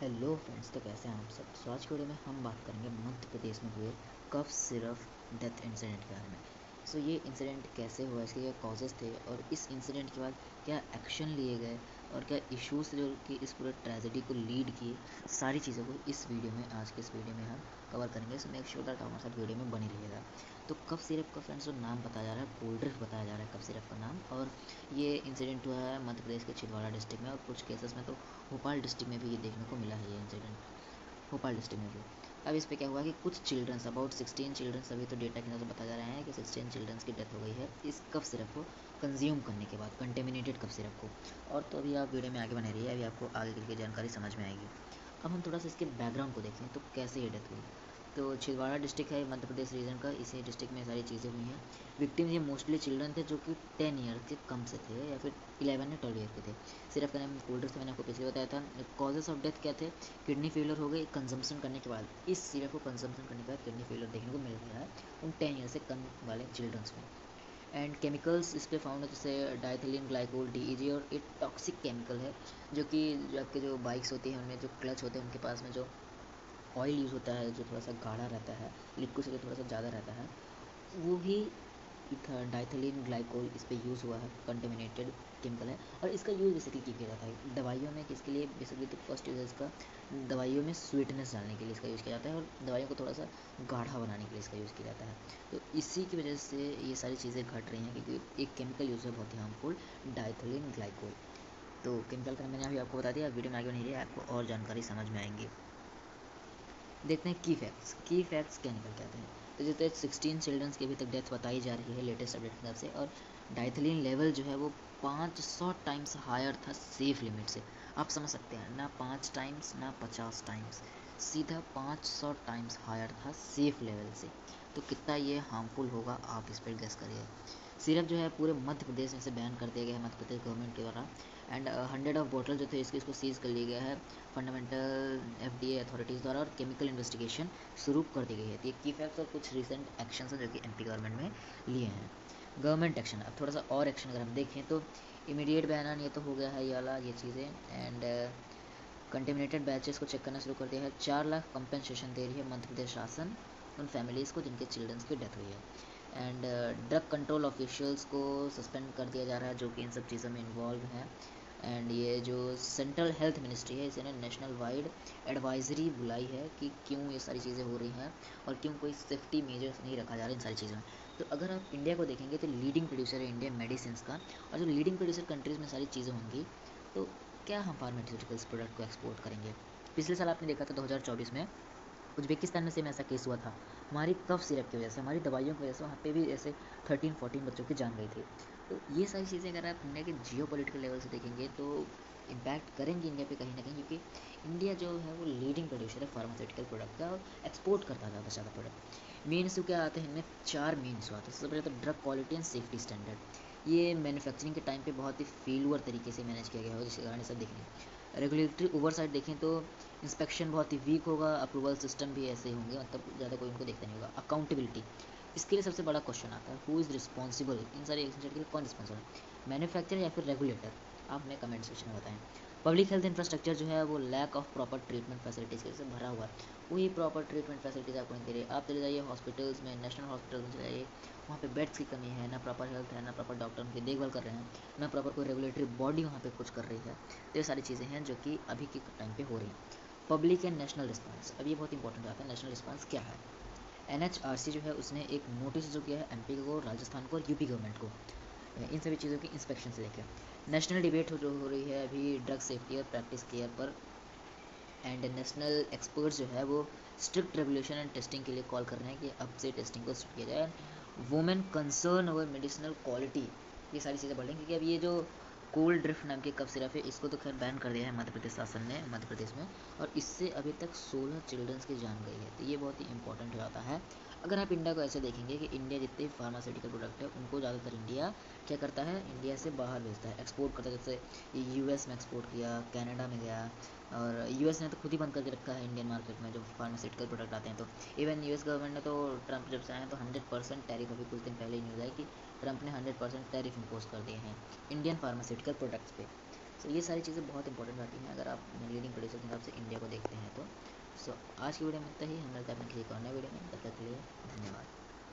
Hello friends, तो कैसे हैं आप सब। तो आज के वीडियो में हम बात करेंगे मध्य प्रदेश में हुए कफ सिरप डेथ इंसिडेंट के बारे में। ये इंसिडेंट कैसे हुआ, इसके क्या कॉजेज़ थे और इस इंसिडेंट के बाद क्या एक्शन लिए गए और क्या इश्यूज जो कि इस पूरे ट्रेजेडी को लीड किए, सारी चीज़ों को इस वीडियो में, आज के इस वीडियो में हम कवर करेंगे। सो मेक श्योर दैट हमारे साथ वीडियो में बनी रहिएगा। तो कफ सिरप का फ्रेंड्स जो नाम बताया जा रहा है, कोल्ड ड्रिंक बताया जा रहा है कफ सिरप का नाम। और ये इंसिडेंट हुआ है मध्य प्रदेश के छिंदवाड़ा डिस्ट्रिक्ट में, और कुछ केसेस में तो भोपाल डिस्ट्रिक्ट में भी ये देखने को मिला है ये इंसिडेंट, भोपाल डिस्ट्रिक्ट में भी। अब इस पे क्या हुआ कि कुछ चिल्ड्रंस, अबाउट 16 चिल्ड्रंस, अभी तो डेटा के अंदर बताया जा रहा है कि 16 चिल्ड्रंस की डेथ हो गई है इस कफ सिरप को कंज्यूम करने के बाद, कंटेमिनेटेड कफ सिरप को। और तो अभी आप वीडियो में आगे बने रहिए, अभी आपको आगे की जानकारी समझ में आएगी। अब हम थोड़ा सा इसके बैकग्राउंड को देखें तो कैसे ये डेथ हुई। तो छिंदवाड़ा डिस्ट्रिक्ट है मध्य प्रदेश रीजन का, इसी डिस्ट्रिक्ट में सारी चीज़ें हुई हैं। विक्टिम ये मोस्टली चिल्ड्रन थे जो कि 10 ईयर के कम से थे या फिर 11 या 12 ईयर के थे। सिर्फ का नाम कोल्ड ड्रिंक्स, मैंने आपको पिछले बताया था। कॉजेस ऑफ डेथ क्या थे, किडनी फेलियर हो गई कंजम्पशन करने के बाद, इस सिरप को कंजम्पशन करने के बाद किडनी फेलियर देखने को मिल रहा है उन 10 ईयर से कम वाले चिल्ड्रंस में। एंड केमिकल्स इस पर फाउंड है जैसे डाइथिलीन ग्लाइकोल DEG, और एक टॉक्सिक केमिकल है जो कि जो आपके जो बाइक्स होती हैं उनमें जो क्लच होते हैं उनके पास में जो ऑयल यूज़ होता है, जो थोड़ा सा गाढ़ा रहता है, लिक्विड से थोड़ा सा ज़्यादा रहता है, वो ही डाइथिलीन ग्लाइकोल इस पर यूज़ हुआ है, कंटेमिनेटेड केमिकल है। और इसका यूज़ बेसिकली किया जाता है दवाइयों में, किसके लिए बेसिकली, तो फर्स्ट यूज़ है इसका दवाइयों में स्वीटनेस डालने के लिए इसका यूज़ किया जाता है, और दवाइयों को थोड़ा सा गाढ़ा बनाने के लिए इसका यूज़ किया जाता है। तो इसी की वजह से ये सारी चीज़ें घट रही हैं, क्योंकि एक केमिकल यूज़ है बहुत ही हार्मफुल, डाइथिलीन ग्लाइकोल। तो केमिकल का मैंने अभी आपको बता दिया, वीडियो में आगे नहीं रही, आपको और जानकारी समझ में आएंगी। देखते हैं की फैक्ट्स क्या निकल के आते हैं। तो जैसे 16 चिल्ड्रंस की अभी तक डेथ बताई जा रही है लेटेस्ट अपडेट के हिसाब से, और डाइथिलीन लेवल जो है वो 500 टाइम्स हायर था सेफ लिमिट से। आप समझ सकते हैं ना, 5 टाइम्स ना 50 टाइम्स, सीधा 500 टाइम्स हायर था सेफ लेवल से। तो कितना ये हार्मफुल होगा आप इस पर गेस करिए। सिरप जो है पूरे मध्य प्रदेश में से बैन कर दिया गया है मध्य प्रदेश गवर्नमेंट के द्वारा। एंड 100 ऑफ बॉटल जो थे इसको सीज कर लिया गया है फंडामेंटल FDA अथॉरिटीज़ द्वारा, और केमिकल इन्वेस्टिगेशन शुरू कर दी गई है। तो ये की फैक्ट्स और कुछ रिसेंट एक्शन हैं जो कि MP गवर्नमेंट में लिए हैं। गवर्नमेंट एक्शन, अब थोड़ा सा और एक्शन अगर हम देखें तो इमीडिएट बैन, ये तो हो गया है ये वाला, ये चीज़ें। एंड कंटेमिनेटेड बैचेस को चेक करना शुरू कर दिया है। 4 लाख कंपनसेशन दे रही है मध्य प्रदेश शासन उन फैमिलीज़ को जिनके चिल्ड्रंस की डेथ हुई है। एंड ड्रग कंट्रोल ऑफिशियल्स को सस्पेंड कर दिया जा रहा है जो कि इन सब चीज़ों में इन्वॉल्व हैं। एंड ये जो सेंट्रल हेल्थ मिनिस्ट्री है, इसने नेशनल वाइड एडवाइजरी बुलाई है कि क्यों ये सारी चीज़ें हो रही हैं और क्यों कोई सेफ्टी मेजर्स नहीं रखा जा रहा इन सारी चीज़ों में। तो अगर आप इंडिया को देखेंगे तो लीडिंग प्रोड्यूसर है इंडिया मेडिसिन का, और जो लीडिंग प्रोड्यूसर कंट्रीज़ में सारी चीज़ें होंगी तो क्या हम फार्मास्यूटिकल्स प्रोडक्ट को एक्सपोर्ट करेंगे। पिछले साल आपने देखा था 2024 में उज्बेकिस्तान में सेम ऐसा केस हुआ था, हमारी कफ सिरप की वजह से, हमारी दवाइयों की वजह से वहाँ पे भी ऐसे 13-14 बच्चों की जान गई थी। तो ये सारी चीज़ें अगर आप इंडिया के जियो पॉलिटिकल लेवल से देखेंगे तो इम्पैक्ट करेंगी इंडिया पे कहीं ना कहीं, क्योंकि इंडिया जो है वो लीडिंग प्रोड्यूसर है फार्मास्यूटिकल प्रोडक्ट का, और एक्सपोर्ट करता है ज़्यादा से ज़्यादा प्रोडक्ट। मेन इशू क्या आते हैं इनमें, 4 मेन इशू आते हैं। सबसे पहले तो drug quality and safety standard, ये मैन्युफैक्चरिंग के टाइम पे बहुत ही फेलुअर तरीके से मैनेज किया गया हो, जिसके कारण ये सब देखेंगे। रेगुलेटरी ओवरसाइट देखें तो इंस्पेक्शन बहुत ही वीक होगा, अप्रूवल सिस्टम भी ऐसे ही होंगे, मतलब ज़्यादा कोई उनको देखता नहीं होगा। अकाउंटेबिलिटी, इसके लिए सबसे बड़ा क्वेश्चन आता है, हु इज़ रिस्पॉन्सिबल, इन सारे एक्सीडेंट के लिए कौन रिस्पॉन्सिबल है, मैन्युफैक्चर या फिर रेगुलेटर। आप हमें कमेंट सेक्शन में बताएं। पब्लिक हेल्थ इंफ्रास्ट्रक्चर जो है वो lack of proper treatment facilities से भरा हुआ है, वही प्रॉपर ट्रीटमेंट फैसिलिटीज़ आपको नहीं दे रही। आप चले जाइए हॉस्पिटल्स में, नेशनल हॉस्पिटल में चले जाइए, वहाँ पे बेड्स की कमी है, ना प्रॉपर हेल्थ है, ना प्रॉपर डॉक्टर उनकी देखभाल कर रहे हैं, ना प्रॉपर कोई रेगुलेटरी बॉडी वहाँ पे कुछ कर रही है। तो ये सारी चीज़ें हैं जो कि अभी के टाइम पे हो रही हैं। पब्लिक एंड नेशनल रिस्पांस, अब ये बहुत इंपॉर्टेंट आता है, नेशनल रिस्पांस क्या है। NHRC जो है उसने एक नोटिस जो किया है MP को, राजस्थान को और UP गवर्नमेंट को, इन सभी चीज़ों की इंस्पेक्शन से लेकर। नेशनल डिबेट जो हो रही है अभी ड्रग सेफ्टी और प्रैक्टिस केयर पर, एंड नेशनल एक्सपर्ट्स जो है वो स्ट्रिक्ट रेगुलेशन एंड टेस्टिंग के लिए कॉल कर रहे हैं कि अब से टेस्टिंग को स्ट्रिक्ट किया जाए। Women concern over medicinal quality, ये सारी चीज़ें बढ़ रही हैं, क्योंकि अब ये जो कोल्ड ड्रिफ्ट नाम के कफ सिरप है इसको तो खैर बैन कर दिया है मध्य प्रदेश शासन ने, मध्य प्रदेश में, और इससे अभी तक 16 चिल्ड्रंस की जान गई है। तो ये बहुत ही इंपॉर्टेंट हो जाता है। अगर आप इंडिया को ऐसे देखेंगे कि इंडिया जितने फार्मास्यूटिकल प्रोडक्ट है उनको ज़्यादातर इंडिया क्या करता है, इंडिया से बाहर भेजता है, एक्सपोर्ट करता है। जैसे US में एक्सपोर्ट किया, कनाडा में गया, और US ने तो खुद ही बंद करके रखा है इंडियन मार्केट में जो फार्मास्यूटिकल प्रोडक्ट आते हैं। तो इवन US गवर्नमेंट ने तो, ट्रंप जब से आए हैं तो 100% टैरिफ, अभी कुछ दिन पहले ही न्यूज़ आई कि ट्रंप ने 100% टैरिफ इम्पोज कर दिए हैं इंडियन फार्मास्यूटिकल प्रोडक्ट्स पे। सो ये सारी चीज़ें बहुत इंपॉर्टेंट आती हैं अगर आप लीडिंग प्रोड्यूसर के हिसाब से इंडिया को देखते हैं तो। सो आज की वीडियो में इतना ही, हम मिलते हैं अपने किसी और नए वीडियो में, तब तक के लिए धन्यवाद।